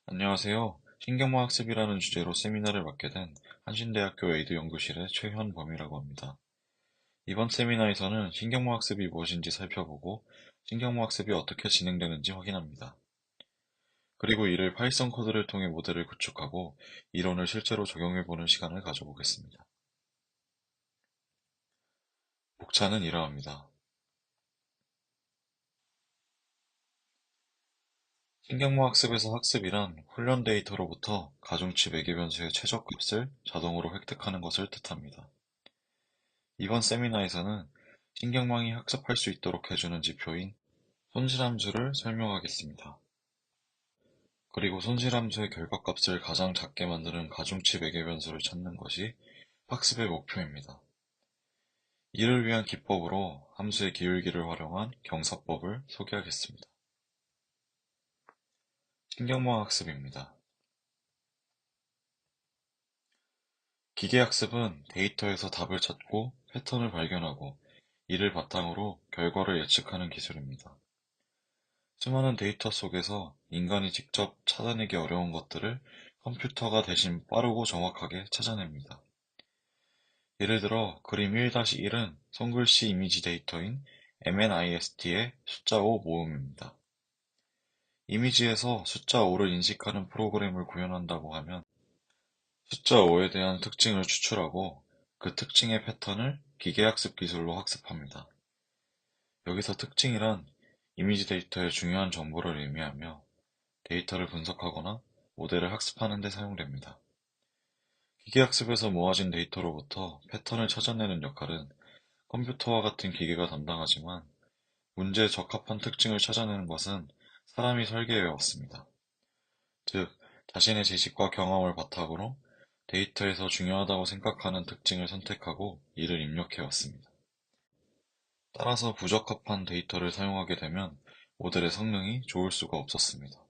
안녕하세요. 신경마 학습이라는 주제로 세미나를 맡게 된 한신대학교 에이드 연구실의 최현범이라고 합니다. 이번 세미나에서는 신경마 학습이 무엇인지 살펴보고 신경마 학습이 어떻게 진행되는지 확인합니다. 그리고 이를 파이썬 코드를 통해 모델을 구축하고 이론을 실제로 적용해보는 시간을 가져보겠습니다. 목차는 이러합니다. 신경마 학습에서 학습이란 훈련 데이터로부터 가중치 매개변수의 최저값을 자동으로 획득하는 것을 뜻합니다. 이번 세미나에서는 신경망이 학습할 수 있도록 해주는 지표인 손실함수를 설명하겠습니다. 그리고 손실함수의 결과값을 가장 작게 만드는 가중치 매개변수를 찾는 것이 학습의 목표입니다. 이를 위한 기법으로 함수의 기울기를 활용한 경사법을 소개하겠습니다. 신경망 학습입니다. 기계학습은 데이터에서 답을 찾고 패턴을 발견하고 이를 바탕으로 결과를 예측하는 기술입니다. 수많은 데이터 속에서 인간이 직접 찾아내기 어려운 것들을 컴퓨터가 대신 빠르고 정확하게 찾아냅니다. 예를 들어 그림 1-1은 손글씨 이미지 데이터인 MNIST의 숫자 5 모음입니다. 이미지에서 숫자 5를 인식하는 프로그램을 구현한다고 하면 숫자 5에 대한 특징을 추출하고 그 특징의 패턴을 기계학습 기술로 학습합니다. 여기서 특징이란 이미지 데이터의 중요한 정보를 의미하며 데이터를 분석하거나 모델을 학습하는 데 사용됩니다. 기계학습에서 모아진 데이터로부터 패턴을 찾아내는 역할은 컴퓨터와 같은 기계가 담당하지만 문제에 적합한 특징을 찾아내는 것은 사람이 설계해 왔습니다. 즉, 자신의 지식과 경험을 바탕으로 데이터에서 중요하다고 생각하는 특징을 선택하고 이를 입력해 왔습니다. 따라서 부적합한 데이터를 사용하게 되면 모델의 성능이 좋을 수가 없었습니다.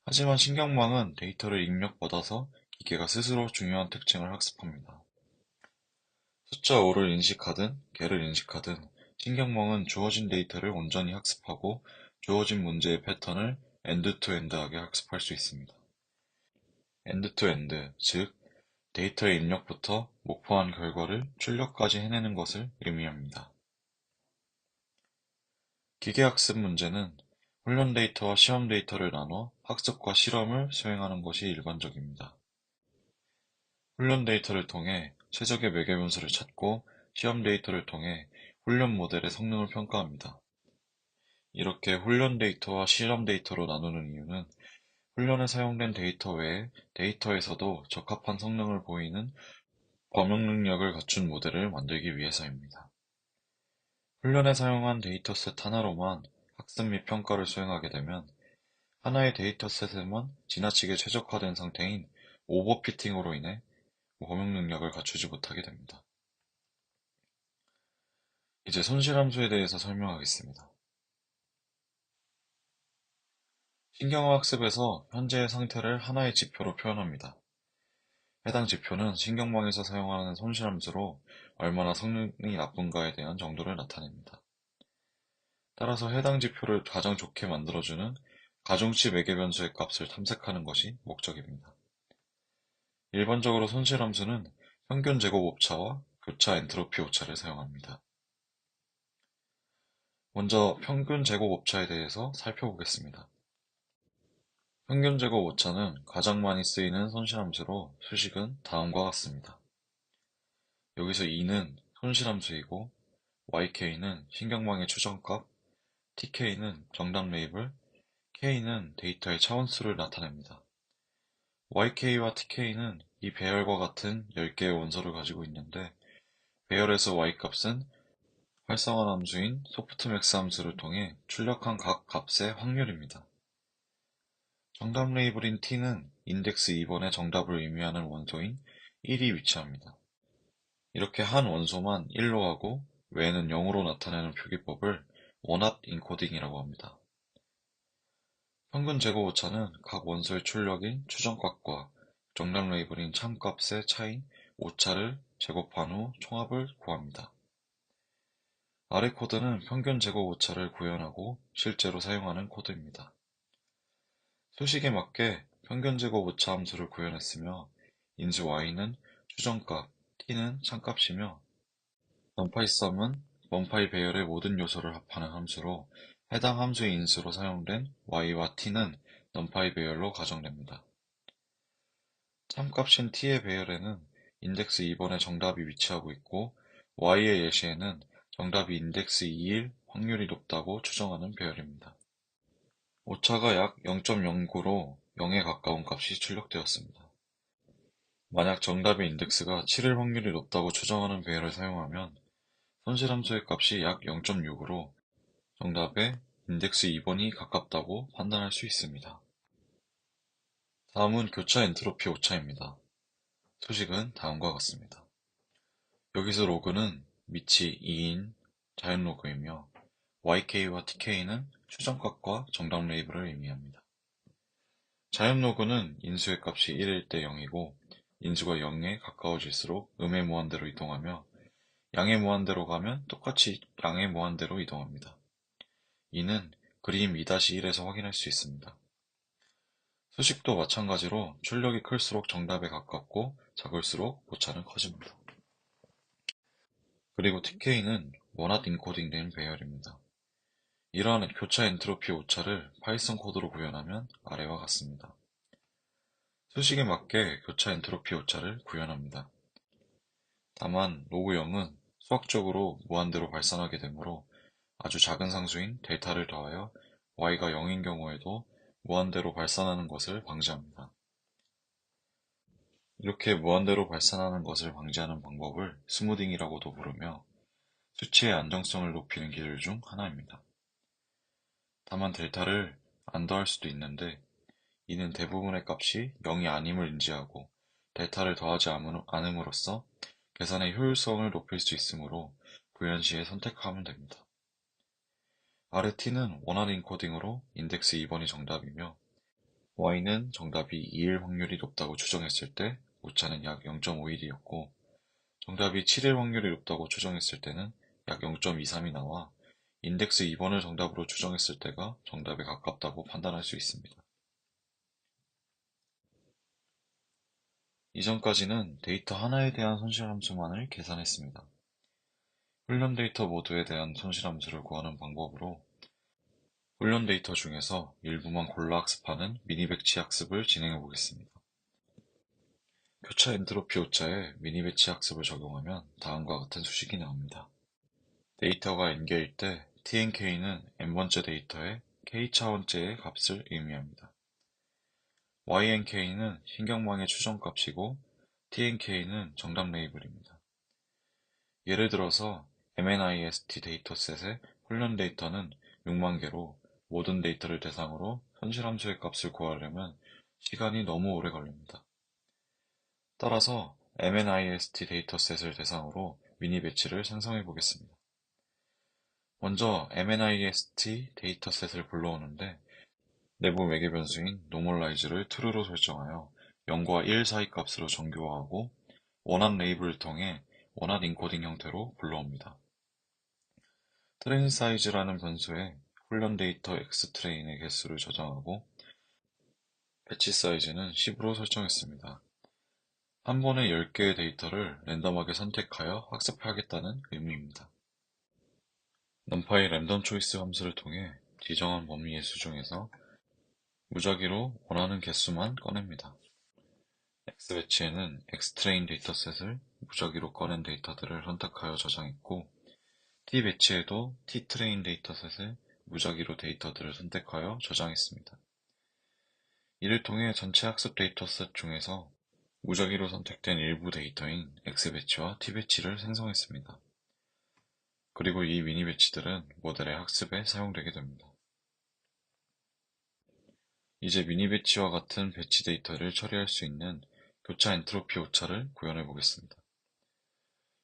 하지만 신경망은 데이터를 입력받아서 기계가 스스로 중요한 특징을 학습합니다. 숫자 5를 인식하든 개를 인식하든 신경망은 주어진 데이터를 온전히 학습하고 주어진 문제의 패턴을 엔드-투-엔드하게 학습할 수 있습니다. 엔드-투-엔드, 즉 데이터의 입력부터 목표한 결과를 출력까지 해내는 것을 의미합니다. 기계학습 문제는 훈련 데이터와 시험 데이터를 나눠 학습과 실험을 수행하는 것이 일반적입니다. 훈련 데이터를 통해 최적의 매개변수를 찾고 시험 데이터를 통해 훈련 모델의 성능을 평가합니다. 이렇게 훈련 데이터와 실험 데이터로 나누는 이유는 훈련에 사용된 데이터 외에 데이터에서도 적합한 성능을 보이는 범용 능력을 갖춘 모델을 만들기 위해서입니다. 훈련에 사용한 데이터셋 하나로만 학습 및 평가를 수행하게 되면 하나의 데이터셋에만 지나치게 최적화된 상태인 오버피팅으로 인해 범용 능력을 갖추지 못하게 됩니다. 이제 손실함수에 대해서 설명하겠습니다. 신경학습에서 현재의 상태를 하나의 지표로 표현합니다. 해당 지표는 신경망에서 사용하는 손실함수로 얼마나 성능이 나쁜가에 대한 정도를 나타냅니다. 따라서 해당 지표를 가장 좋게 만들어주는 가중치 매개변수의 값을 탐색하는 것이 목적입니다. 일반적으로 손실함수는 평균 제곱 오차와 교차 엔트로피 오차를 사용합니다. 먼저 평균 제곱 오차에 대해서 살펴보겠습니다. 평균 제곱 오차는 가장 많이 쓰이는 손실함수로 수식은 다음과 같습니다. 여기서 E는 손실함수이고 YK는 신경망의 추정값, TK는 정답 레이블, K는 데이터의 차원수를 나타냅니다. YK와 TK는 이 배열과 같은 10개의 원소를 가지고 있는데 배열에서 Y값은 활성화 함수인 소프트맥스 함수를 통해 출력한 각 값의 확률입니다. 정답 레이블인 T는 인덱스 2번의 정답을 의미하는 원소인 1이 위치합니다. 이렇게 한 원소만 1로 하고 외에는 0으로 나타내는 표기법을 원합 인코딩이라고 합니다. 평균 제곱 오차는 각 원소의 출력인 추정값과 정답 레이블인 참값의 차인 오차를 제곱한 후 총합을 구합니다. 아래 코드는 평균 제곱 오차를 구현하고 실제로 사용하는 코드입니다. 수식에 맞게 평균제곱 오차 함수를 구현했으며 인수 y는 추정값, t는 참값이며 numpy sum은 numpy 배열의 모든 요소를 합하는 함수로 해당 함수의 인수로 사용된 y와 t는 numpy 배열로 가정됩니다. 참값인 t의 배열에는 인덱스 2번에 정답이 위치하고 있고 y의 예시에는 정답이 인덱스 2일 확률이 높다고 추정하는 배열입니다. 오차가 약 0.09로 0에 가까운 값이 출력되었습니다. 만약 정답의 인덱스가 7일 확률이 높다고 추정하는 배열을 사용하면 손실함수의 값이 약 0.6으로 정답의 인덱스 2번이 가깝다고 판단할 수 있습니다. 다음은 교차 엔트로피 오차입니다. 수식은 다음과 같습니다. 여기서 로그는 밑이 2인 자연 로그이며 YK와 TK는 추정값과 정답 레이블을 의미합니다. 자연 로그는 인수의 값이 1일 때 0이고 인수가 0에 가까워질수록 음의 무한대로 이동하며 양의 무한대로 가면 똑같이 양의 무한대로 이동합니다. 이는 그림 2-1에서 확인할 수 있습니다. 수식도 마찬가지로 출력이 클수록 정답에 가깝고 작을수록 오차는 커집니다. 그리고 TK는 원핫 인코딩된 배열입니다. 이러한 교차 엔트로피 오차를 파이썬 코드로 구현하면 아래와 같습니다. 수식에 맞게 교차 엔트로피 오차를 구현합니다. 다만 로그 0은 수학적으로 무한대로 발산하게 되므로 아주 작은 상수인 델타를 더하여 y가 0인 경우에도 무한대로 발산하는 것을 방지합니다. 이렇게 무한대로 발산하는 것을 방지하는 방법을 스무딩이라고도 부르며 수치의 안정성을 높이는 기술 중 하나입니다. 다만 델타를 안 더할 수도 있는데 이는 대부분의 값이 0이 아님을 인지하고 델타를 더하지 않음으로써 계산의 효율성을 높일 수 있으므로 구현 시에 선택하면 됩니다. 아래 t는 원활 인코딩으로 인덱스 2번이 정답이며 y는 정답이 2일 확률이 높다고 추정했을 때 오차는 약 0.5일이었고 정답이 7일 확률이 높다고 추정했을 때는 약 0.23이 나와 인덱스 2번을 정답으로 추정했을 때가 정답에 가깝다고 판단할 수 있습니다. 이전까지는 데이터 하나에 대한 손실함수만을 계산했습니다. 훈련 데이터 모두에 대한 손실함수를 구하는 방법으로 훈련 데이터 중에서 일부만 골라 학습하는 미니 배치 학습을 진행해 보겠습니다. 교차 엔트로피 오차에 미니 배치 학습을 적용하면 다음과 같은 수식이 나옵니다. 데이터가 n개일 때 tnk는 n번째 데이터의 k차원째의 값을 의미합니다. ynk는 신경망의 추정값이고 tnk는 정답 레이블입니다. 예를 들어서 MNIST 데이터셋의 훈련 데이터는 6만 개로 모든 데이터를 대상으로 손실함수의 값을 구하려면 시간이 너무 오래 걸립니다. 따라서 MNIST 데이터셋을 대상으로 미니 배치를 생성해 보겠습니다. 먼저 MNIST 데이터셋을 불러오는데 내부 매개 변수인 normalize를 true로 설정하여 0과 1 사이 값으로 정교화하고 원한 레이블을 통해 원한 인코딩 형태로 불러옵니다. 트레인 사이즈라는 변수에 훈련 데이터 x트레인의 개수를 저장하고 배치 사이즈는 10으로 설정했습니다. 한 번에 10개의 데이터를 랜덤하게 선택하여 학습하겠다는 의미입니다. numpy 랜덤 초이스 함수를 통해 지정한 범위의 수 중에서 무작위로 원하는 개수만 꺼냅니다. x배치에는 xtrain 데이터셋을 무작위로 꺼낸 데이터들을 선택하여 저장했고 t배치에도 ttrain 데이터셋을 무작위로 데이터들을 선택하여 저장했습니다. 이를 통해 전체 학습 데이터셋 중에서 무작위로 선택된 일부 데이터인 x배치와 t배치를 생성했습니다. 그리고 이 미니 배치들은 모델의 학습에 사용되게 됩니다. 이제 미니 배치와 같은 배치 데이터를 처리할 수 있는 교차 엔트로피 오차를 구현해 보겠습니다.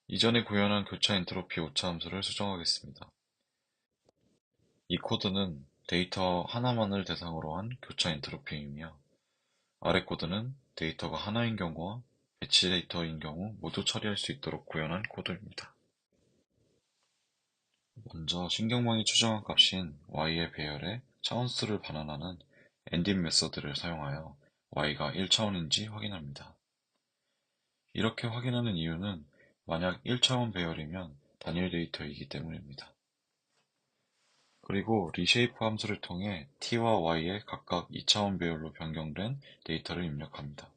이전에 구현한 교차 엔트로피 오차 함수를 수정하겠습니다. 이 코드는 데이터 하나만을 대상으로 한 교차 엔트로피이며 아래 코드는 데이터가 하나인 경우와 배치 데이터인 경우 모두 처리할 수 있도록 구현한 코드입니다. 먼저 신경망이 추정한 값인 y의 배열에 차원수를 반환하는 엔딩 메서드를 사용하여 y가 1차원인지 확인합니다. 이렇게 확인하는 이유는 만약 1차원 배열이면 단일 데이터이기 때문입니다. 그리고 리쉐이프 함수를 통해 t와 y의 각각 2차원 배열로 변경된 데이터를 입력합니다.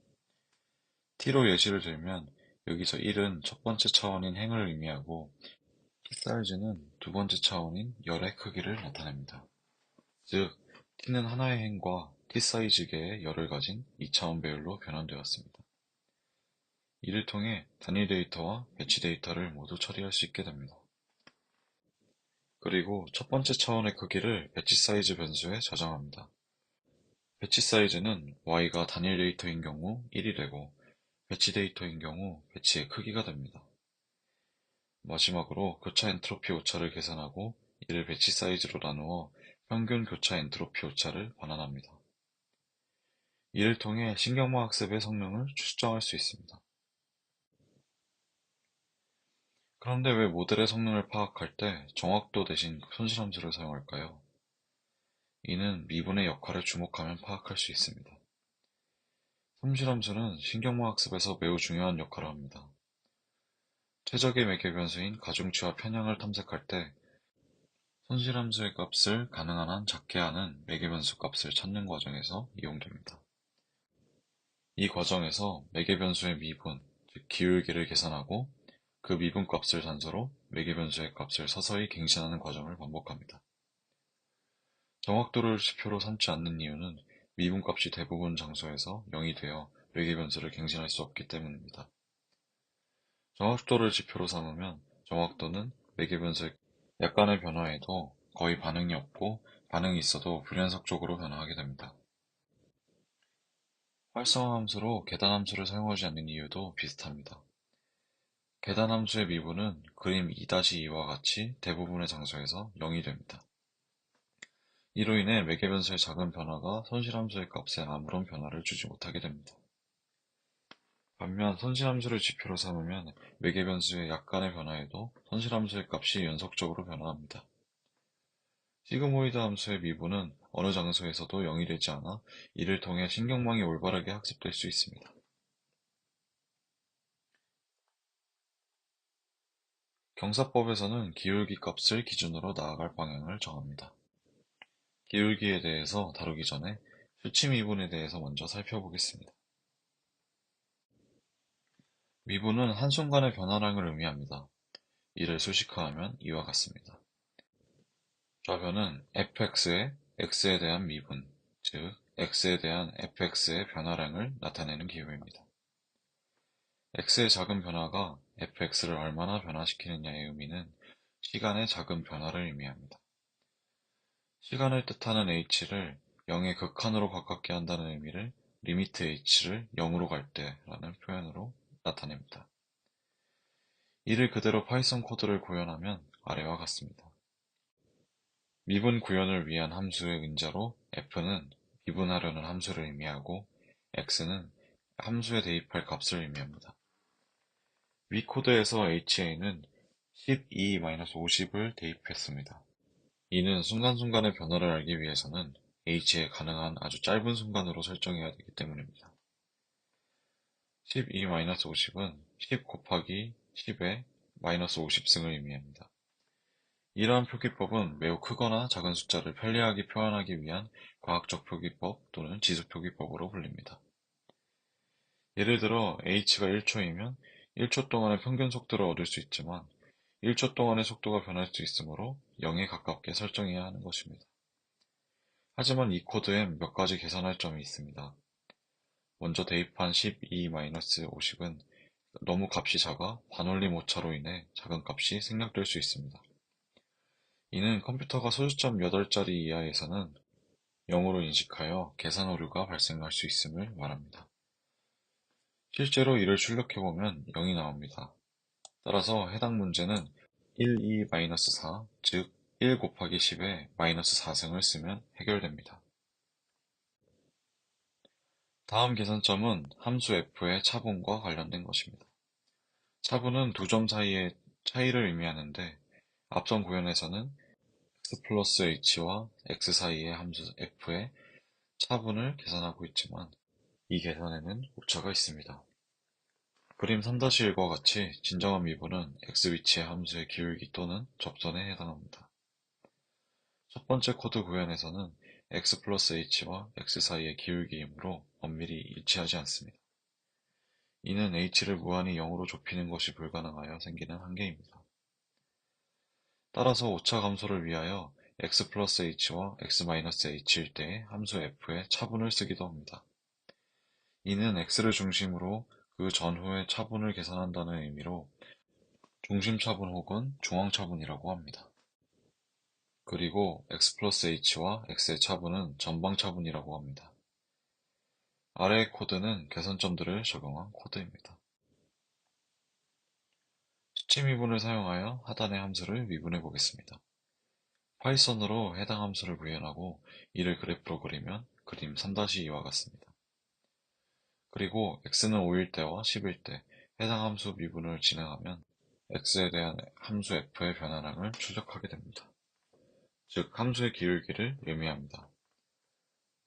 t로 예시를 들면 여기서 1은 첫 번째 차원인 행을 의미하고 t 사이즈는 두 번째 차원인 열의 크기를 나타냅니다. 즉, t는 하나의 행과 t 사이즈 개의 열을 가진 2차원 배열로 변환되었습니다. 이를 통해 단위 데이터와 배치 데이터를 모두 처리할 수 있게 됩니다. 그리고 첫 번째 차원의 크기를 배치 사이즈 변수에 저장합니다. 배치 사이즈는 y가 단일 데이터인 경우 1이 되고 배치 데이터인 경우 배치의 크기가 됩니다. 마지막으로 교차 엔트로피 오차를 계산하고 이를 배치 사이즈로 나누어 평균 교차 엔트로피 오차를 반환합니다. 이를 통해 신경마 학습의 성능을 측정할 수 있습니다. 그런데 왜 모델의 성능을 파악할 때 정확도 대신 손실함수를 사용할까요? 이는 미분의 역할을 주목하면 파악할 수 있습니다. 손실함수는 신경마 학습에서 매우 중요한 역할을 합니다. 최적의 매개 변수인 가중치와 편향을 탐색할 때 손실함수의 값을 가능한 한 작게 하는 매개 변수 값을 찾는 과정에서 이용됩니다. 이 과정에서 매개 변수의 미분, 즉 기울기를 계산하고 그 미분 값을 단서로 매개 변수의 값을 서서히 갱신하는 과정을 반복합니다. 정확도를 지표로 삼지 않는 이유는 미분 값이 대부분 장소에서 0이 되어 매개 변수를 갱신할 수 없기 때문입니다. 정확도를 지표로 삼으면 정확도는 매개 변수의 약간의 변화에도 거의 반응이 없고 반응이 있어도 불연속적으로 변화하게 됩니다. 활성화 함수로 계단 함수를 사용하지 않는 이유도 비슷합니다. 계단 함수의 미분은 그림 2-2와 같이 대부분의 장소에서 0이 됩니다. 이로 인해 매개 변수의 작은 변화가 손실함수의 값에 아무런 변화를 주지 못하게 됩니다. 반면 손실함수를 지표로 삼으면 매개 변수의 약간의 변화에도 손실함수의 값이 연속적으로 변화합니다. 시그모이드 함수의 미분은 어느 장소에서도 0이 되지 않아 이를 통해 신경망이 올바르게 학습될 수 있습니다. 경사법에서는 기울기 값을 기준으로 나아갈 방향을 정합니다. 기울기에 대해서 다루기 전에 수치 미분에 대해서 먼저 살펴보겠습니다. 미분은 한순간의 변화량을 의미합니다. 이를 수식화하면 이와 같습니다. 좌변은 fx의 x에 대한 미분, 즉 x에 대한 fx의 변화량을 나타내는 기호입니다. x의 작은 변화가 fx를 얼마나 변화시키느냐의 의미는 시간의 작은 변화를 의미합니다. 시간을 뜻하는 h를 0의 극한으로 가깝게 한다는 의미를 리미트 h를 0으로 갈 때라는 표현으로 나타냅니다. 이를 그대로 파이썬 코드를 구현하면 아래와 같습니다. 미분 구현을 위한 함수의 은자로 f는 미분하려는 함수를 의미하고 x는 함수에 대입할 값을 의미합니다. 위 코드에서 ha는 12-50을 대입했습니다. 이는 순간순간의 변화를 알기 위해서는 h의 가능한 아주 짧은 순간으로 설정해야 되기 때문입니다. 12-50은 10 곱하기 10의 마이너스 50승을 의미합니다. 이러한 표기법은 매우 크거나 작은 숫자를 편리하게 표현하기 위한 과학적 표기법 또는 지수표기법으로 불립니다. 예를 들어 h가 1초이면 1초 동안의 평균 속도를 얻을 수 있지만 1초 동안의 속도가 변할 수 있으므로 0에 가깝게 설정해야 하는 것입니다. 하지만 이 코드엔 몇 가지 계산할 점이 있습니다. 먼저 대입한 12-50은 너무 값이 작아 반올림 오차로 인해 작은 값이 생략될 수 있습니다. 이는 컴퓨터가 소수점 8자리 이하에서는 0으로 인식하여 계산 오류가 발생할 수 있음을 말합니다. 실제로 이를 출력해보면 0이 나옵니다. 따라서 해당 문제는 1-2-4, 즉 1 곱하기 10에 마이너스 4승을 쓰면 해결됩니다. 다음 계산점은 함수 f의 차분과 관련된 것입니다. 차분은 두 점 사이의 차이를 의미하는데 앞선 구현에서는 x 플러스 h와 x 사이의 함수 f의 차분을 계산하고 있지만 이 계산에는 오차가 있습니다. 그림 3-1과 같이 진정한 미분은 x 위치의 함수의 기울기 또는 접선에 해당합니다. 첫 번째 코드 구현에서는 x 플러스 h와 x 사이의 기울기이므로 엄밀히 일치하지 않습니다. 이는 h를 무한히 0으로 좁히는 것이 불가능하여 생기는 한계입니다. 따라서 오차 감소를 위하여 x 플러스 h와 x 마이너스 h일 때의 함수 f의 차분을 쓰기도 합니다. 이는 x를 중심으로 그 전후의 차분을 계산한다는 의미로 중심차분 혹은 중앙차분이라고 합니다. 그리고 x 플러스 h와 x의 차분은 전방차분이라고 합니다. 아래의 코드는 개선점들을 적용한 코드입니다. 수치 미분을 사용하여 하단의 함수를 미분해 보겠습니다. 파이썬으로 해당 함수를 구현하고 이를 그래프로 그리면 그림 3-2와 같습니다. 그리고 x는 5일 때와 10일 때 해당 함수 미분을 진행하면 x에 대한 함수 f의 변화량을 추적하게 됩니다. 즉 함수의 기울기를 의미합니다.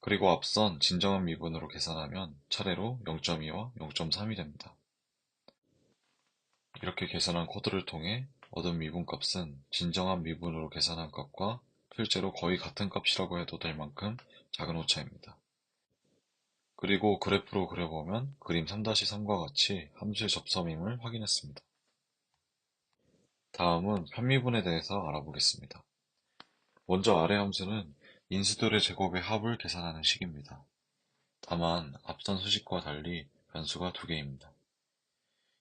그리고 앞선 진정한 미분으로 계산하면 차례로 0.2와 0.3이 됩니다. 이렇게 계산한 코드를 통해 얻은 미분값은 진정한 미분으로 계산한 값과 실제로 거의 같은 값이라고 해도 될 만큼 작은 오차입니다. 그리고 그래프로 그려보면 그림 3-3과 같이 함수의 접섬임을 확인했습니다. 다음은 편미분에 대해서 알아보겠습니다. 먼저 아래 함수는 인수들의 제곱의 합을 계산하는 식입니다. 다만 앞선 수식과 달리 변수가 두 개입니다.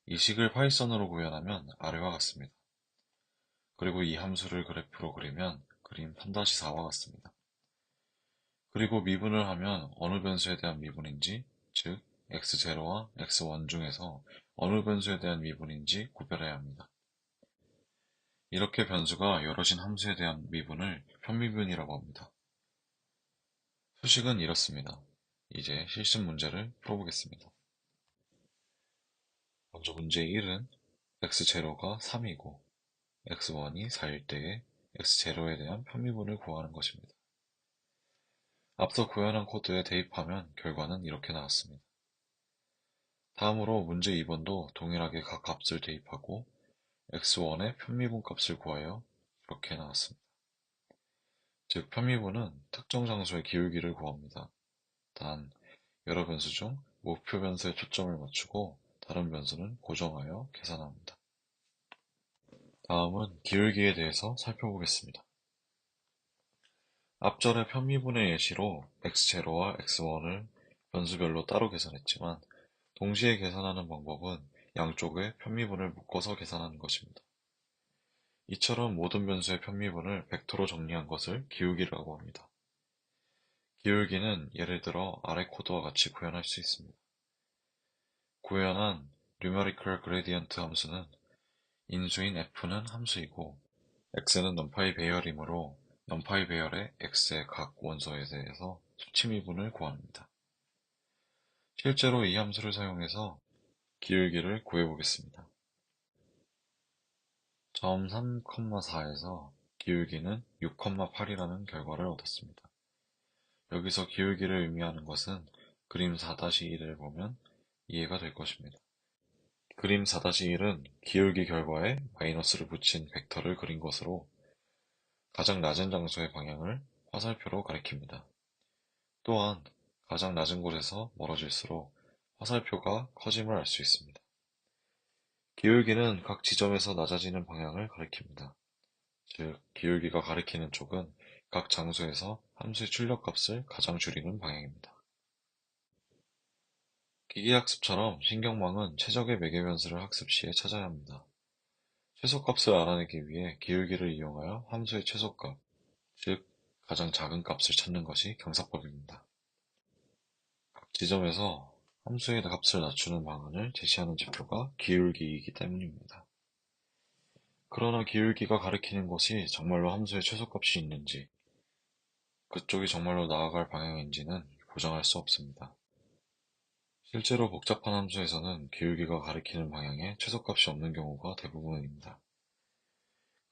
이 식을 파이썬으로 구현하면 아래와 같습니다. 그리고 이 함수를 그래프로 그리면 그림 3-4와 같습니다. 그리고 미분을 하면 어느 변수에 대한 미분인지, 즉 x0와 x1 중에서 어느 변수에 대한 미분인지 구별해야 합니다. 이렇게 변수가 여럿인 함수에 대한 미분을 편미분이라고 합니다. 수식은 이렇습니다. 이제 실습 문제를 풀어보겠습니다. 먼저 문제 1은 x0가 3이고 x1이 4일 때에 x0에 대한 편미분을 구하는 것입니다. 앞서 구현한 코드에 대입하면 결과는 이렇게 나왔습니다. 다음으로 문제 2번도 동일하게 각 값을 대입하고 x1의 편미분 값을 구하여 이렇게 나왔습니다. 즉 편미분은 특정 장소의 기울기를 구합니다. 단 여러 변수 중 목표 변수에 초점을 맞추고 다른 변수는 고정하여 계산합니다. 다음은 기울기에 대해서 살펴보겠습니다. 앞절의 편미분의 예시로 x0와 x1을 변수별로 따로 계산했지만 동시에 계산하는 방법은 양쪽의 편미분을 묶어서 계산하는 것입니다. 이처럼 모든 변수의 편미분을 벡터로 정리한 것을 기울기라고 합니다. 기울기는 예를 들어 아래 코드와 같이 구현할 수 있습니다. 구현한 numerical gradient 함수는 인수인 f는 함수이고 x는 numPy 배열이므로 numPy 배열의 x의 각 원소에 대해서 수치 미분을 구합니다. 실제로 이 함수를 사용해서 기울기를 구해보겠습니다. 점 3,4에서 기울기는 6,8이라는 결과를 얻었습니다. 여기서 기울기를 의미하는 것은 그림 4-1을 보면 이해가 될 것입니다. 그림 4-1은 기울기 결과에 마이너스를 붙인 벡터를 그린 것으로 가장 낮은 장소의 방향을 화살표로 가리킵니다. 또한 가장 낮은 곳에서 멀어질수록 화살표가 커짐을 알 수 있습니다. 기울기는 각 지점에서 낮아지는 방향을 가리킵니다. 즉, 기울기가 가리키는 쪽은 각 장소에서 함수의 출력값을 가장 줄이는 방향입니다. 기계학습처럼 신경망은 최적의 매개변수를 학습 시에 찾아야 합니다. 최소값을 알아내기 위해 기울기를 이용하여 함수의 최소값, 즉 가장 작은 값을 찾는 것이 경사법입니다. 각 지점에서 함수의 값을 낮추는 방안을 제시하는 지표가 기울기이기 때문입니다. 그러나 기울기가 가리키는 것이 정말로 함수의 최소값이 있는지, 그쪽이 정말로 나아갈 방향인지는 보장할 수 없습니다. 실제로 복잡한 함수에서는 기울기가 가리키는 방향에 최소값이 없는 경우가 대부분입니다.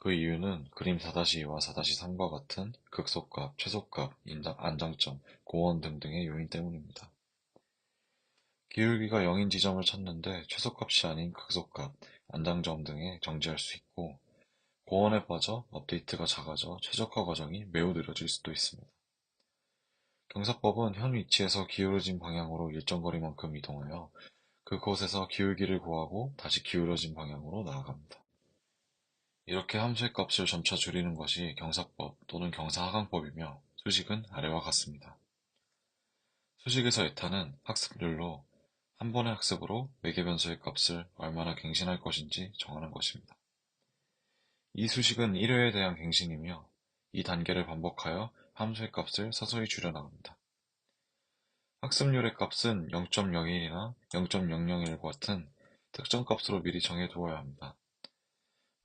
그 이유는 그림 4-2와 4-3과 같은 극소값, 최소값, 안정점, 고원 등등의 요인 때문입니다. 기울기가 0인 지점을 찾는데 최소값이 아닌 극소값, 안정점 등에 정지할 수 있고, 고원에 빠져 업데이트가 작아져 최적화 과정이 매우 느려질 수도 있습니다. 경사법은 현 위치에서 기울어진 방향으로 일정 거리만큼 이동하여 그곳에서 기울기를 구하고 다시 기울어진 방향으로 나아갑니다. 이렇게 함수의 값을 점차 줄이는 것이 경사법 또는 경사하강법이며 수식은 아래와 같습니다. 수식에서 에타는 학습률로 한 번의 학습으로 매개변수의 값을 얼마나 갱신할 것인지 정하는 것입니다. 이 수식은 1회에 대한 갱신이며 이 단계를 반복하여 함수의 값을 서서히 줄여나갑니다. 학습률의 값은 0.01이나 0.001과 같은 특정 값으로 미리 정해두어야 합니다.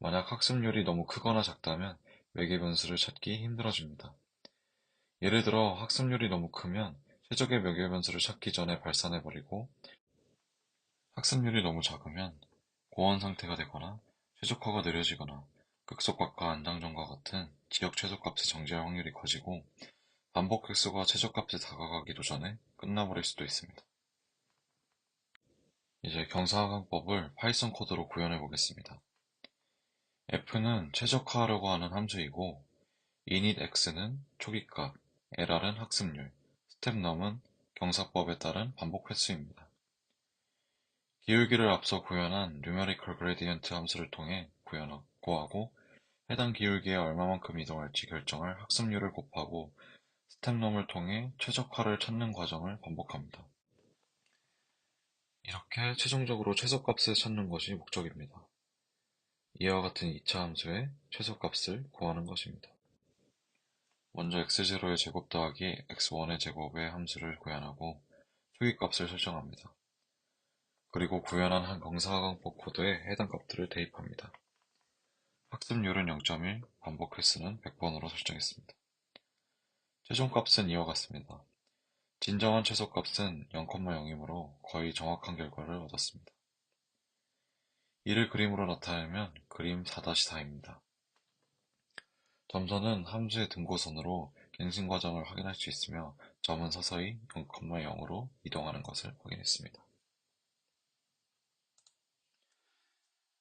만약 학습률이 너무 크거나 작다면 매개변수를 찾기 힘들어집니다. 예를 들어 학습률이 너무 크면 최적의 매개변수를 찾기 전에 발산해버리고, 학습률이 너무 작으면 고원 상태가 되거나 최적화가 느려지거나 극소값과 안정점과 같은 지역 최소값에 정지할 확률이 커지고, 반복 획수가 최저값에 다가가기도 전에 끝나버릴 수도 있습니다. 이제 경사하강법을 파이썬 코드로 구현해 보겠습니다. f는 최적화하려고 하는 함수이고, initx는 초기값, lr은 학습률, stepnum은 경사법에 따른 반복 횟수입니다. 기울기를 앞서 구현한 numerical gradient 함수를 통해 구하고, 해당 기울기에 얼마만큼 이동할지 결정할 학습률을 곱하고 stepnum을 통해 최적화를 찾는 과정을 반복합니다. 이렇게 최종적으로 최소값을 찾는 것이 목적입니다. 이와 같은 2차 함수의 최소값을 구하는 것입니다. 먼저 x0의 제곱 더하기 x1의 제곱의 함수를 구현하고 초기값을 설정합니다. 그리고 구현한 한 경사하강법 코드에 해당 값들을 대입합니다. 학습률은 0.1, 반복 횟수는 100번으로 설정했습니다. 최종값은 이와 같습니다. 진정한 최소값은 0,0이므로 거의 정확한 결과를 얻었습니다. 이를 그림으로 나타내면 그림 4-4입니다. 점선은 함수의 등고선으로 갱신 과정을 확인할 수 있으며 점은 서서히 0,0으로 이동하는 것을 확인했습니다.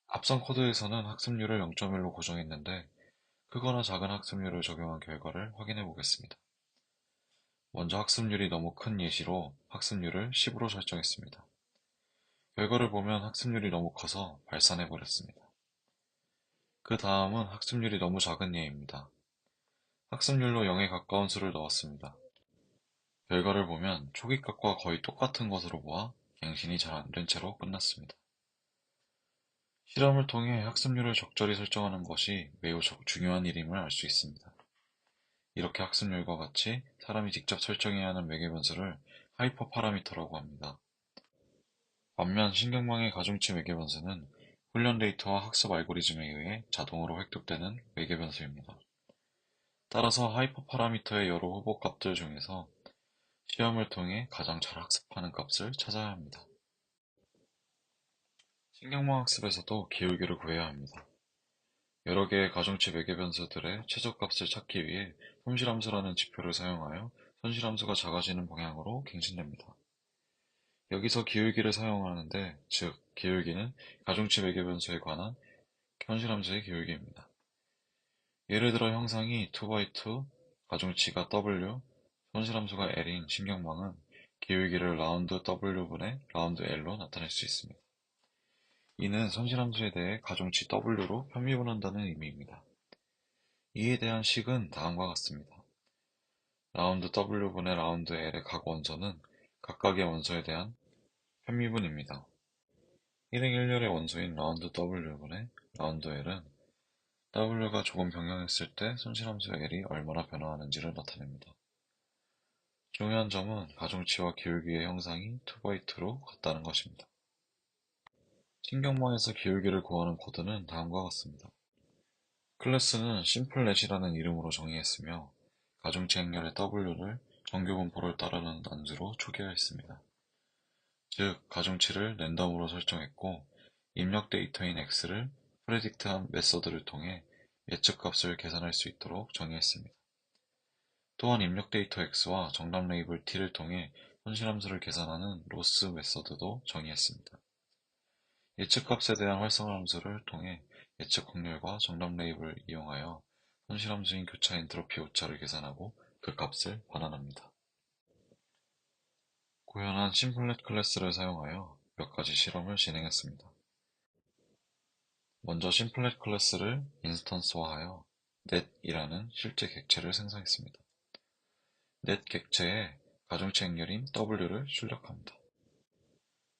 앞선 코드에서는 학습률을 0.1로 고정했는데 크거나 작은 학습률을 적용한 결과를 확인해 보겠습니다. 먼저 학습률이 너무 큰 예시로 학습률을 10으로 설정했습니다. 결과를 보면 학습률이 너무 커서 발산해 버렸습니다. 그 다음은 학습률이 너무 작은 예입니다. 학습률로 0에 가까운 수를 넣었습니다. 결과를 보면 초기값과 거의 똑같은 것으로 보아 갱신이 잘 안 된 채로 끝났습니다. 실험을 통해 학습률을 적절히 설정하는 것이 매우 중요한 일임을 알 수 있습니다. 이렇게 학습률과 같이 사람이 직접 설정해야 하는 매개변수를 하이퍼 파라미터라고 합니다. 반면 신경망의 가중치 매개변수는 훈련 데이터와 학습 알고리즘에 의해 자동으로 획득되는 매개변수입니다. 따라서 하이퍼 파라미터의 여러 후보 값들 중에서 시험을 통해 가장 잘 학습하는 값을 찾아야 합니다. 신경망 학습에서도 기울기를 구해야 합니다. 여러 개의 가중치 매개변수들의 최저값을 찾기 위해 손실함수라는 지표를 사용하여 손실함수가 작아지는 방향으로 갱신됩니다. 여기서 기울기를 사용하는데, 즉 기울기는 가중치 매개변수에 관한 손실함수의 기울기입니다. 예를 들어 형상이 2x2, 가중치가 w, 손실함수가 l인 신경망은 기울기를 라운드 w분의 라운드 l로 나타낼 수 있습니다. 이는 손실함수에 대해 가중치 w로 편미분한다는 의미입니다. 이에 대한 식은 다음과 같습니다. 라운드 w분의 라운드 l의 각 원소는 각각의 원소에 대한 편미분입니다. 일행 1렬의 원소인 라운드 w분의 라운드 l은 w가 조금 변경했을 때 손실함수 l이 얼마나 변화하는지를 나타냅니다. 중요한 점은 가중치와 기울기의 형상이 2x2로 같다는 것입니다. 신경망에서 기울기를 구하는 코드는 다음과 같습니다. 클래스는 심플넷이라는 이름으로 정의했으며 가중치 행렬의 w를 정규분포를 따르는 난수로 초기화했습니다. 즉, 가중치를 랜덤으로 설정했고 입력 데이터인 x를 프레딕트한 메서드를 통해 예측값을 계산할 수 있도록 정의했습니다. 또한 입력 데이터 X와 정답 레이블 T를 통해 손실함수를 계산하는 로스 메서드도 정의했습니다. 예측값에 대한 활성화 함수를 통해 예측 확률과 정답 레이블을 이용하여 손실함수인 교차 엔트로피 오차를 계산하고 그 값을 반환합니다. 구현한 심플렛 클래스를 사용하여 몇 가지 실험을 진행했습니다. 먼저 심플렛 클래스를 인스턴스화하여 net이라는 실제 객체를 생성했습니다. net 객체에 가중치 행렬인 w를 출력합니다.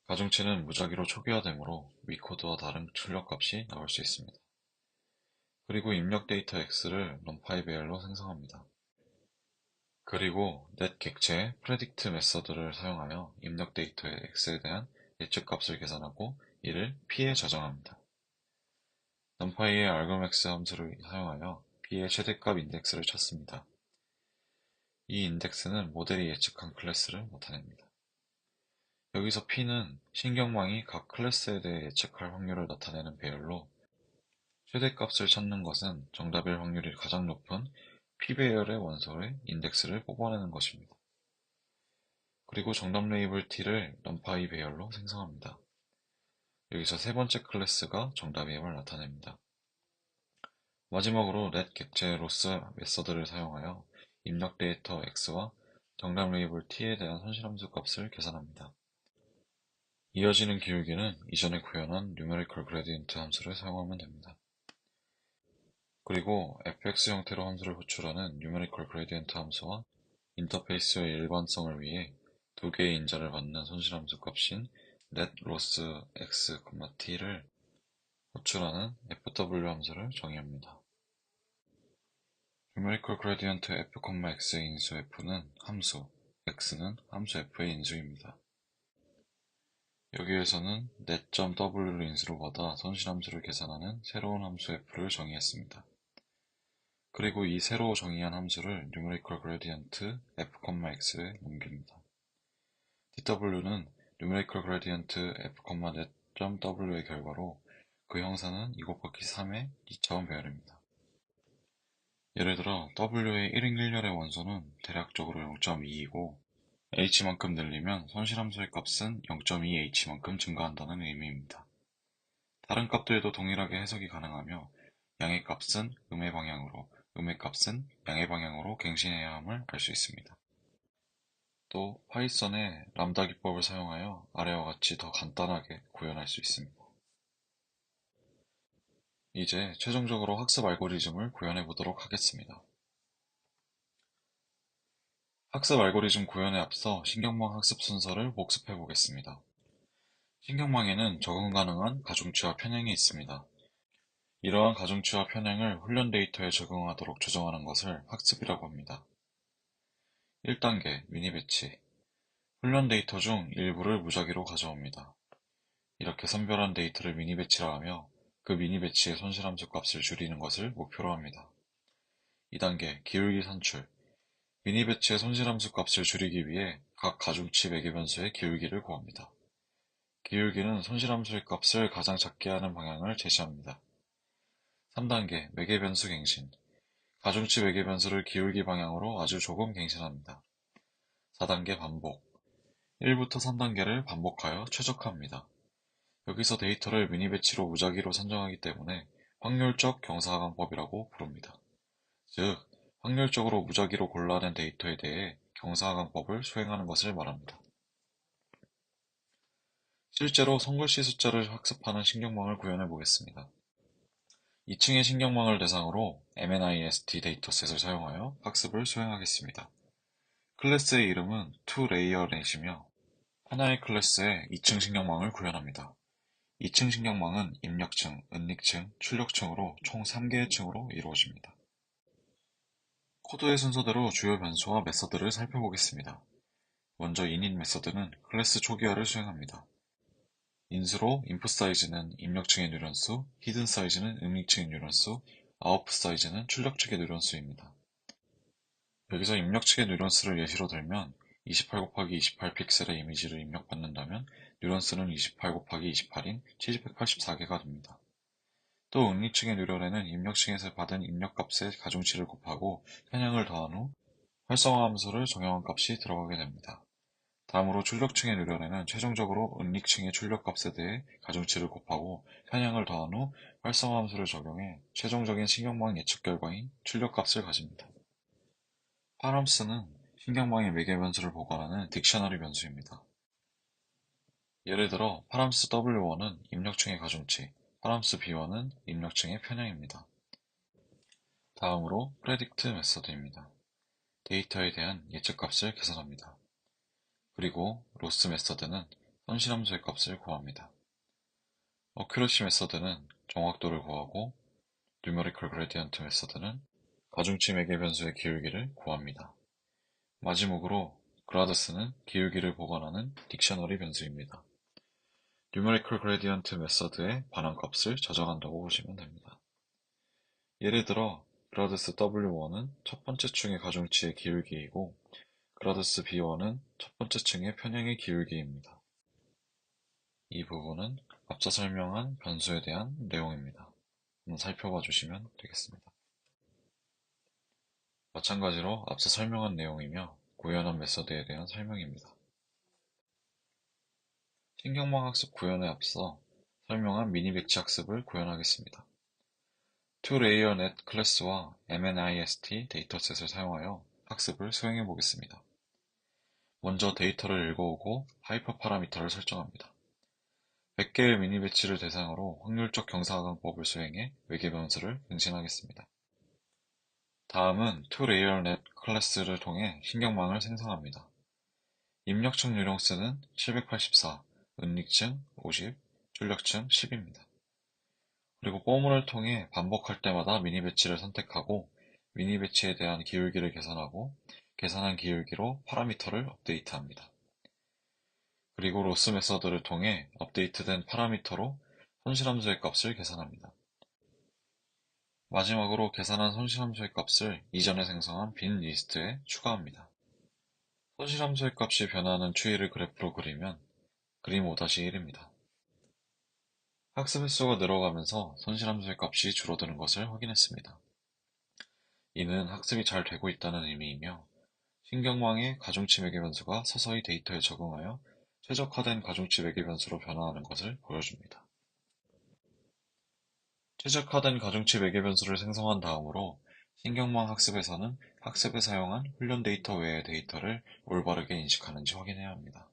가중치는 무작위로 초기화되므로 위 코드와 다른 출력값이 나올 수 있습니다. 그리고 입력 데이터 x를 numpy 배열로 생성합니다. 그리고 net 객체의 predict 메서드를 사용하여 입력 데이터의 x에 대한 예측값을 계산하고 이를 p에 저장합니다. numpy의 argmax 함수를 사용하여 p의 최대값 인덱스를 찾습니다. 이 인덱스는 모델이 예측한 클래스를 나타냅니다. 여기서 p는 신경망이 각 클래스에 대해 예측할 확률을 나타내는 배열로 최대값을 찾는 것은 정답일 확률이 가장 높은 p배열의 원소의 인덱스를 뽑아내는 것입니다. 그리고 정답 레이블 t를 numpy 배열로 생성합니다. 여기서 세 번째 클래스가 정답임을 나타냅니다. 마지막으로 net 객체 로스 메서드를 사용하여 입력 데이터 x와 정답 레이블 t에 대한 손실함수 값을 계산합니다. 이어지는 기울기는 이전에 구현한 numerical gradient 함수를 사용하면 됩니다. 그리고 fx 형태로 함수를 호출하는 numerical gradient 함수와 인터페이스의 일반성을 위해 두 개의 인자를 받는 손실함수 값인 net loss x, t를 호출하는 fw 함수를 정의합니다. numerical gradient f, x의 인수 f는 함수, x는 함수 f의 인수입니다. 여기에서는 net.w를 인수로 받아 손실함수를 계산하는 새로운 함수 f를 정의했습니다. 그리고 이 새로 정의한 함수를 numerical gradient f, x에 옮깁니다. dw는 numerical gradient f, net.w의 결과로 그 형사는 2 곱하기 3의 2차원 배열입니다. 예를 들어 w의 1인 1열의 원소는 대략적으로 0.2이고 h만큼 늘리면 손실함수의 값은 0.2h만큼 증가한다는 의미입니다. 다른 값들도 동일하게 해석이 가능하며 양의 값은 음의 방향으로, 음의 값은 양의 방향으로 갱신해야 함을 알 수 있습니다. 또 파이썬의 람다 기법을 사용하여 아래와 같이 더 간단하게 구현할 수 있습니다. 이제 최종적으로 학습 알고리즘을 구현해 보도록 하겠습니다. 학습 알고리즘 구현에 앞서 신경망 학습 순서를 복습해 보겠습니다. 신경망에는 적응 가능한 가중치와 편향이 있습니다. 이러한 가중치와 편향을 훈련 데이터에 적응하도록 조정하는 것을 학습이라고 합니다. 1단계 미니 배치. 훈련 데이터 중 일부를 무작위로 가져옵니다. 이렇게 선별한 데이터를 미니 배치라 하며 그 미니 배치의 손실함수 값을 줄이는 것을 목표로 합니다. 2단계 기울기 산출. 미니 배치의 손실함수 값을 줄이기 위해 각 가중치 매개 변수의 기울기를 구합니다. 기울기는 손실함수의 값을 가장 작게 하는 방향을 제시합니다. 3단계 매개 변수 갱신. 가중치 매개 변수를 기울기 방향으로 아주 조금 갱신합니다. 4단계 반복. 1부터 3단계를 반복하여 최적화합니다. 여기서 데이터를 미니 배치로 무작위로 선정하기 때문에 확률적 경사하강법이라고 부릅니다. 즉, 확률적으로 무작위로 골라낸 데이터에 대해 경사하강법을 수행하는 것을 말합니다. 실제로 손글씨 숫자를 학습하는 신경망을 구현해 보겠습니다. 2층의 신경망을 대상으로 MNIST 데이터셋을 사용하여 학습을 수행하겠습니다. 클래스의 이름은 toLayerNet이며 하나의 클래스에 2층 신경망을 구현합니다. 2층 신경망은 입력층, 은닉층, 출력층으로 총 3개의 층으로 이루어집니다. 코드의 순서대로 주요 변수와 메서드를 살펴보겠습니다. 먼저 init 메서드는 클래스 초기화를 수행합니다. 인수로 input 사이즈는 입력층의 뉴런수, hidden 사이즈는 은닉층의 뉴런수, output 사이즈는 출력측의 뉴런수입니다. 여기서 입력측의 뉴런스를 예시로 들면 28 곱하기 28 픽셀의 이미지를 입력받는다면 뉴런스는 28 곱하기 28인 784개가 됩니다. 또 응립층의 누렬에는 입력층에서 받은 입력값의 가중치를 곱하고 편향을 더한 후 활성화 함수를 적용한 값이 들어가게 됩니다. 다음으로 출력층의 누렬에는 최종적으로 응립층의 출력값에 대해 가중치를 곱하고 편향을 더한 후 활성화 함수를 적용해 최종적인 신경망 예측 결과인 출력값을 가집니다. 파람스는 신경망의 매개 변수를 보관하는 딕셔너리 변수입니다. 예를 들어 파람스 W1은 입력층의 가중치, 파람스 B1은 입력층의 편향입니다. 다음으로 프레딕트 메서드입니다. 데이터에 대한 예측값을 계산합니다. 그리고 로스 메서드는 선실함수의 값을 구합니다. 어큐러시 메서드는 정확도를 구하고 뉴머리컬 그레디언트 메서드는 가중치 매개 변수의 기울기를 구합니다. 마지막으로 그라드스는 기울기를 보관하는 딕셔너리 변수입니다. 뉴머리컬 그레디언트 메서드의 반환값을 저장한다고 보시면 됩니다. 예를 들어 그라드스 W1은 첫 번째 층의 가중치의 기울기이고 그라드스 B1은 첫 번째 층의 편향의 기울기입니다. 이 부분은 앞서 설명한 변수에 대한 내용입니다. 한번 살펴봐 주시면 되겠습니다. 마찬가지로 앞서 설명한 내용이며 구현한 메서드에 대한 설명입니다. 신경망 학습 구현에 앞서 설명한 미니 배치 학습을 구현하겠습니다. ToLayerNet 클래스와 MNIST 데이터셋을 사용하여 학습을 수행해 보겠습니다. 먼저 데이터를 읽어오고 하이퍼 파라미터를 설정합니다. 100개의 미니 배치를 대상으로 확률적 경사각법을 수행해 외계 변수를 갱신하겠습니다. 다음은 ToLayerNet 클래스를 통해 신경망을 생성합니다. 입력층 유령수는 784, 은닉층 50, 출력층 10입니다. 그리고 포문을 통해 반복할 때마다 미니 배치를 선택하고 미니 배치에 대한 기울기를 계산하고 계산한 기울기로 파라미터를 업데이트합니다. 그리고 로스 메서드를 통해 업데이트된 파라미터로 손실함수의 값을 계산합니다. 마지막으로 계산한 손실함수의 값을 이전에 생성한 빈 리스트에 추가합니다. 손실함수의 값이 변화하는 추이를 그래프로 그리면 그림 5-1입니다. 학습 횟수가 늘어가면서 손실함수의 값이 줄어드는 것을 확인했습니다. 이는 학습이 잘 되고 있다는 의미이며 신경망의 가중치 매개 변수가 서서히 데이터에 적응하여 최적화된 가중치 매개 변수로 변화하는 것을 보여줍니다. 최적화된 가중치 매개 변수를 생성한 다음으로 신경망 학습에서는 학습에 사용한 훈련 데이터 외의 데이터를 올바르게 인식하는지 확인해야 합니다.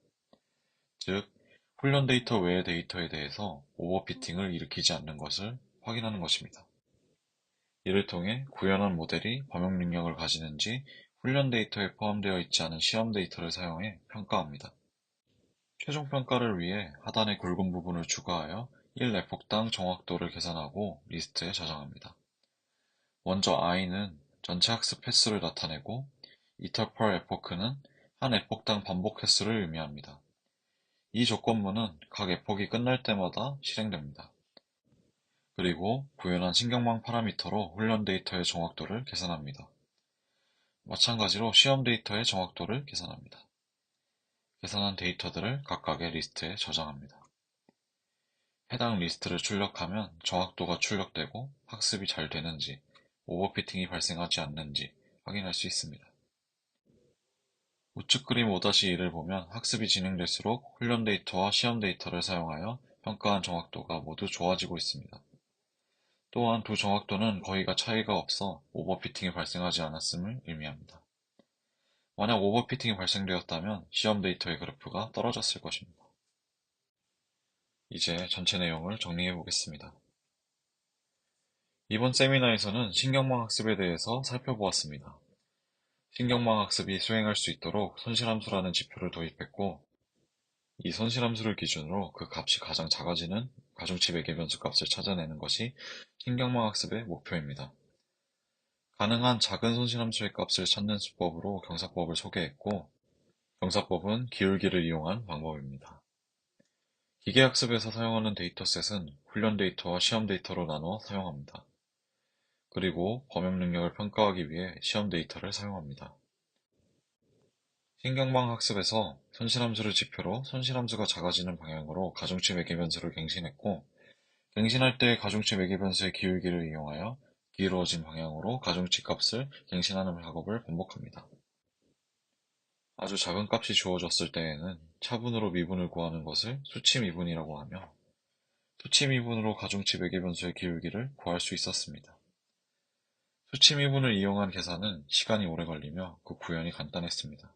즉, 훈련 데이터 외의 데이터에 대해서 오버피팅을 일으키지 않는 것을 확인하는 것입니다. 이를 통해 구현한 모델이 범용 능력을 가지는지 훈련 데이터에 포함되어 있지 않은 시험 데이터를 사용해 평가합니다. 최종 평가를 위해 하단의 굵은 부분을 추가하여 1에폭당 정확도를 계산하고 리스트에 저장합니다. 먼저 i는 전체 학습 횟수를 나타내고 이터 per epoch는 한 에폭당 반복 횟수를 의미합니다. 이 조건문은 각 에폭이 끝날 때마다 실행됩니다. 그리고 구현한 신경망 파라미터로 훈련 데이터의 정확도를 계산합니다. 마찬가지로 시험 데이터의 정확도를 계산합니다. 계산한 데이터들을 각각의 리스트에 저장합니다. 해당 리스트를 출력하면 정확도가 출력되고 학습이 잘 되는지, 오버피팅이 발생하지 않는지 확인할 수 있습니다. 우측 그림 5-1을 보면 학습이 진행될수록 훈련 데이터와 시험 데이터를 사용하여 평가한 정확도가 모두 좋아지고 있습니다. 또한 두 정확도는 거의가 차이가 없어 오버피팅이 발생하지 않았음을 의미합니다. 만약 오버피팅이 발생되었다면 시험 데이터의 그래프가 떨어졌을 것입니다. 이제 전체 내용을 정리해 보겠습니다. 이번 세미나에서는 신경망 학습에 대해서 살펴보았습니다. 신경망 학습이 수행할 수 있도록 손실함수라는 지표를 도입했고, 이 손실함수를 기준으로 그 값이 가장 작아지는 가중치 매개 변수 값을 찾아내는 것이 신경망 학습의 목표입니다. 가능한 작은 손실함수의 값을 찾는 수법으로 경사법을 소개했고, 경사법은 기울기를 이용한 방법입니다. 기계학습에서 사용하는 데이터셋은 훈련 데이터와 시험 데이터로 나누어 사용합니다. 그리고 범용 능력을 평가하기 위해 시험 데이터를 사용합니다. 신경망 학습에서 손실함수를 지표로 손실함수가 작아지는 방향으로 가중치 매개 변수를 갱신했고, 갱신할 때 가중치 매개변수의 기울기를 이용하여 기울어진 방향으로 가중치 값을 갱신하는 작업을 반복합니다. 아주 작은 값이 주어졌을 때에는 차분으로 미분을 구하는 것을 수치 미분이라고 하며 수치 미분으로 가중치 매개변수의 기울기를 구할 수 있었습니다. 수치 미분을 이용한 계산은 시간이 오래 걸리며 그 구현이 간단했습니다.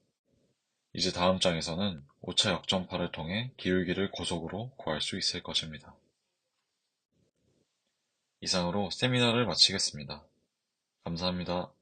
이제 다음 장에서는 오차 역전파를 통해 기울기를 고속으로 구할 수 있을 것입니다. 이상으로 세미나를 마치겠습니다. 감사합니다.